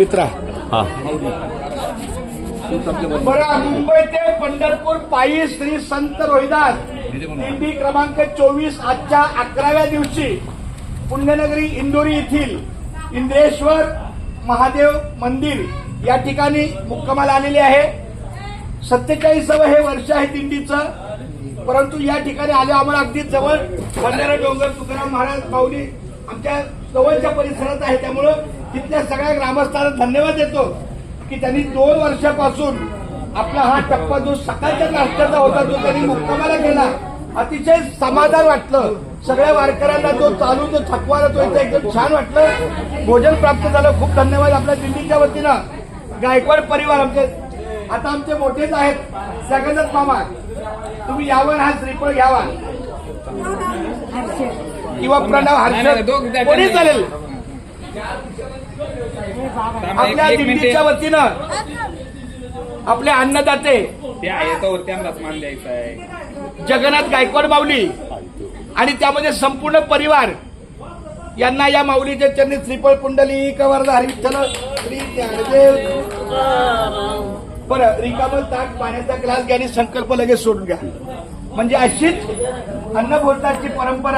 मित्रा हा बरं, मुंबई ते पंढरपूर पायी श्री संत रोहिदास दिंडी क्रमांक 24 आजच्या 11व्या दिवशी पुण्यनगरी इंदोरी येथील इंद्रेश्वर महादेव मंदिर या ठिकाणी मुक्कामाला आलेली आहे. 47वे हे वर्ष आहे दिंडीचं. परंतु या ठिकाणी आले आम्हाला अगदी जवळ बंधारा डोंगर तुकाराम महाराज माऊली आमच्या जवळच्या परिसरात आहे. त्यामुळं तिथल्या सगळ्या ग्रामस्थांना धन्यवाद देतो की त्यांनी 2 वर्षापासून आपला हा टप्पा जो सकाळच्या नाश्त्याचा होता तो त्यांनी मुक्कामाला केला. अतिशय समाधान वाटलं. सगळ्या वारकऱ्यांना जो चालू जो थकवा तो एकदम छान वाटलं. भोजन प्राप्त झालं. खूप धन्यवाद आपल्या दिंडीच्या वतीनं. गायकवाड परिवार आमचे मोठेच आहेत. जगन्नाथ मामा तुम्ही यावर हा श्रीफळ घ्यावा किंवा प्रणव हर्षद कोणी चालेल. आपल्या दिंडीच्या वतीनं आपले अन्नदाते जगन्नाथ गायकवाड माऊली आणि त्यामध्ये संपूर्ण परिवार यांना या माऊलीच्या चरणी श्रीफळ पुंडली कवरदा हरिविठ्ठल श्री ज्ञानदेव. बरं, रिकामं ताट पाण्याचा ग्लास घ्या आणि संकल्प लगेच सोडून घ्या. म्हणजे अशीच अन्नभोजनाची परंपरा